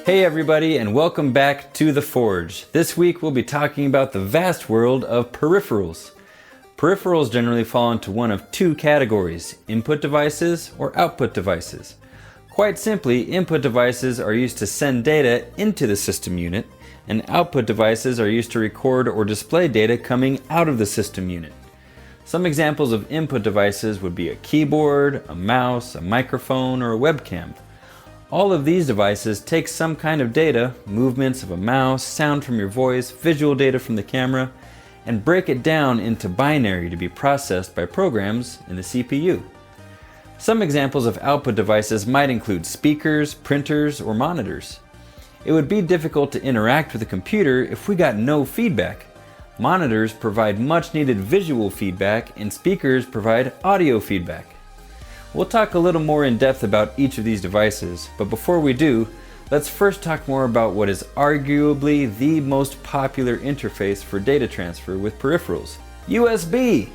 Hey everybody, and welcome back to The Forge. This week we'll be talking about the vast world of peripherals. Peripherals generally fall into one of two categories, input devices or output devices. Quite simply, input devices are used to send data into the system unit, and output devices are used to record or display data coming out of the system unit. Some examples of input devices would be a keyboard, a mouse, a microphone, or a webcam. All of these devices take some kind of data, movements of a mouse, sound from your voice, visual data from the camera, and break it down into binary to be processed by programs in the CPU. Some examples of output devices might include speakers, printers, or monitors. It would be difficult to interact with a computer if we got no feedback. Monitors provide much needed visual feedback, and speakers provide audio feedback. We'll talk a little more in depth about each of these devices, but before we do, let's first talk more about what is arguably the most popular interface for data transfer with peripherals, USB.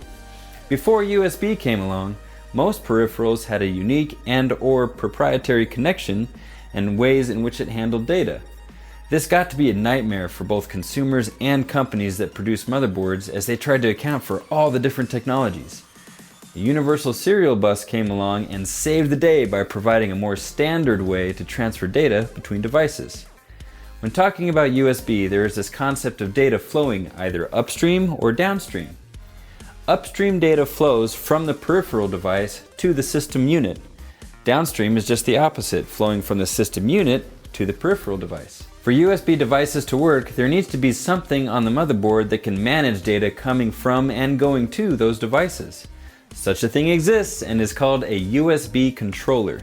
Before USB came along, most peripherals had a unique and/or proprietary connection and ways in which it handled data. This got to be a nightmare for both consumers and companies that produce motherboards as they tried to account for all the different technologies. The universal serial bus came along and saved the day by providing a more standard way to transfer data between devices. When talking about USB, there is this concept of data flowing either upstream or downstream. Upstream data flows from the peripheral device to the system unit. Downstream is just the opposite, flowing from the system unit to the peripheral device. For USB devices to work, there needs to be something on the motherboard that can manage data coming from and going to those devices. Such a thing exists and is called a USB controller.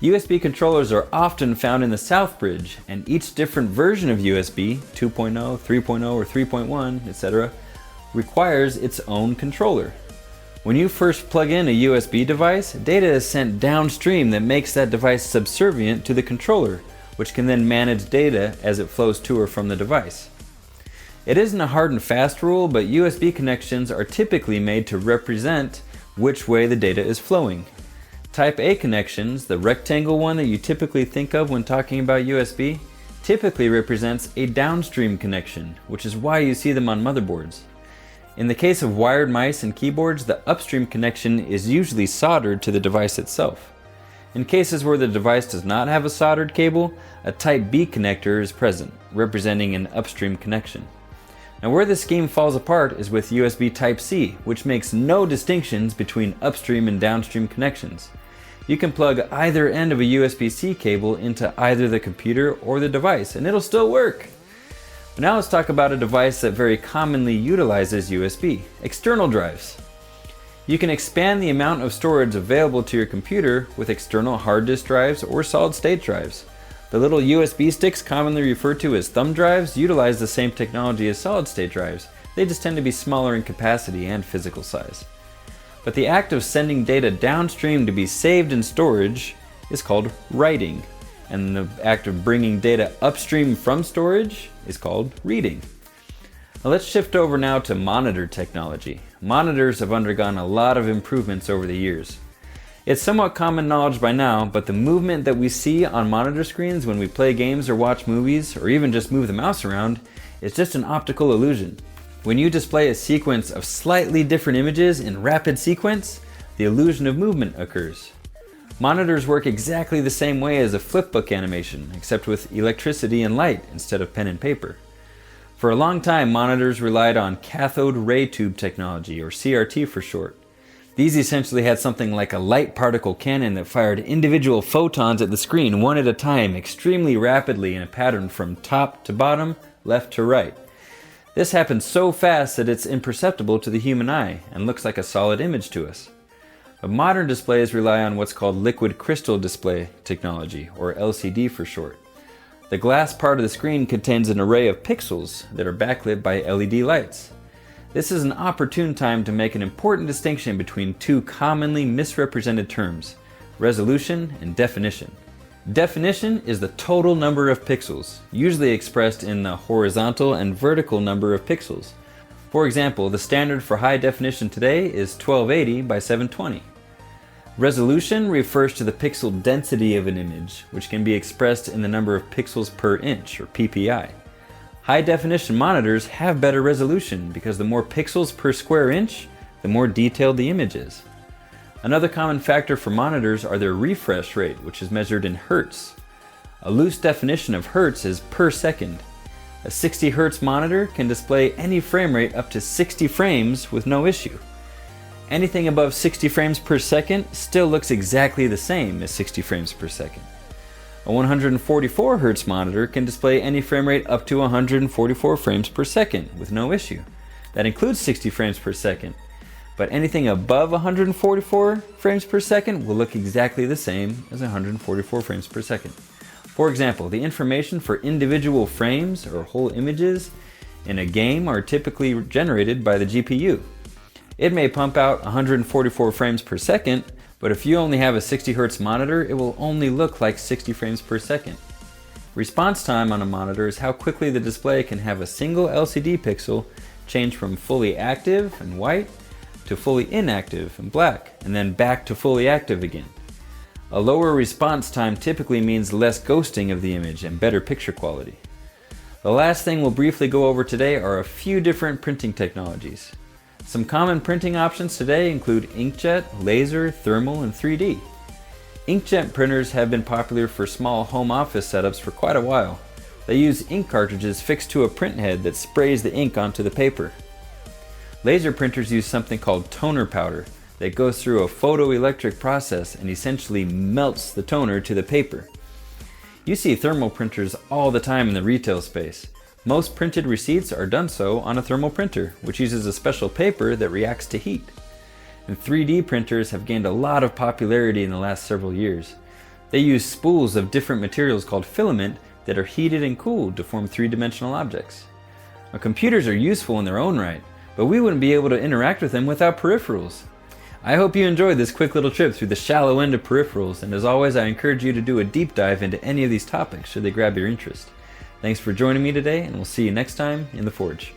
USB controllers are often found in the South Bridge, and each different version of USB, 2.0, 3.0, or 3.1, etc., requires its own controller. When you first plug in a USB device, data is sent downstream that makes that device subservient to the controller, which can then manage data as it flows to or from the device. It isn't a hard and fast rule, but USB connections are typically made to represent which way the data is flowing. Type A connections, the rectangle one that you typically think of when talking about USB, typically represents a downstream connection, which is why you see them on motherboards. In the case of wired mice and keyboards, the upstream connection is usually soldered to the device itself. In cases where the device does not have a soldered cable, a Type B connector is present, representing an upstream connection. Now where this scheme falls apart is with USB Type-C, which makes no distinctions between upstream and downstream connections. You can plug either end of a USB-C cable into either the computer or the device, and it'll still work. But now let's talk about a device that very commonly utilizes USB, external drives. You can expand the amount of storage available to your computer with external hard disk drives or solid-state drives. The little USB sticks, commonly referred to as thumb drives, utilize the same technology as solid-state drives. They just tend to be smaller in capacity and physical size. But the act of sending data downstream to be saved in storage is called writing, and the act of bringing data upstream from storage is called reading. Now let's shift over now to monitor technology. Monitors have undergone a lot of improvements over the years. It's somewhat common knowledge by now, but the movement that we see on monitor screens when we play games or watch movies, or even just move the mouse around, is just an optical illusion. When you display a sequence of slightly different images in rapid sequence, the illusion of movement occurs. Monitors work exactly the same way as a flipbook animation, except with electricity and light instead of pen and paper. For a long time, monitors relied on cathode ray tube technology, or CRT for short. These essentially had something like a light particle cannon that fired individual photons at the screen one at a time extremely rapidly in a pattern from top to bottom, left to right. This happens so fast that it's imperceptible to the human eye and looks like a solid image to us. But modern displays rely on what's called liquid crystal display technology, or LCD for short. The glass part of the screen contains an array of pixels that are backlit by LED lights. This is an opportune time to make an important distinction between two commonly misrepresented terms, resolution and definition. Definition is the total number of pixels, usually expressed in the horizontal and vertical number of pixels. For example, the standard for high definition today is 1280 by 720. Resolution refers to the pixel density of an image, which can be expressed in the number of pixels per inch, or PPI. High definition monitors have better resolution because the more pixels per square inch, the more detailed the image is. Another common factor for monitors are their refresh rate, which is measured in hertz. A loose definition of hertz is per second. A 60 Hz monitor can display any frame rate up to 60 frames with no issue. Anything above 60 frames per second still looks exactly the same as 60 frames per second. A 144 Hz monitor can display any frame rate up to 144 frames per second with no issue. That includes 60 frames per second. But anything above 144 frames per second will look exactly the same as 144 frames per second. For example, the information for individual frames or whole images in a game are typically generated by the GPU. It may pump out 144 frames per second, but if you only have a 60 Hz monitor, it will only look like 60 frames per second. Response time on a monitor is how quickly the display can have a single LCD pixel change from fully active and white to fully inactive and black, and then back to fully active again. A lower response time typically means less ghosting of the image and better picture quality. The last thing we'll briefly go over today are a few different printing technologies. Some common printing options today include inkjet, laser, thermal, and 3D. Inkjet printers have been popular for small home office setups for quite a while. They use ink cartridges fixed to a print head that sprays the ink onto the paper. Laser printers use something called toner powder that goes through a photoelectric process and essentially melts the toner to the paper. You see thermal printers all the time in the retail space. Most printed receipts are done so on a thermal printer, which uses a special paper that reacts to heat. And 3D printers have gained a lot of popularity in the last several years. They use spools of different materials called filament that are heated and cooled to form three-dimensional objects. Now, computers are useful in their own right, but we wouldn't be able to interact with them without peripherals. I hope you enjoyed this quick little trip through the shallow end of peripherals, and as always, I encourage you to do a deep dive into any of these topics should they grab your interest. Thanks for joining me today, and we'll see you next time in the Forge.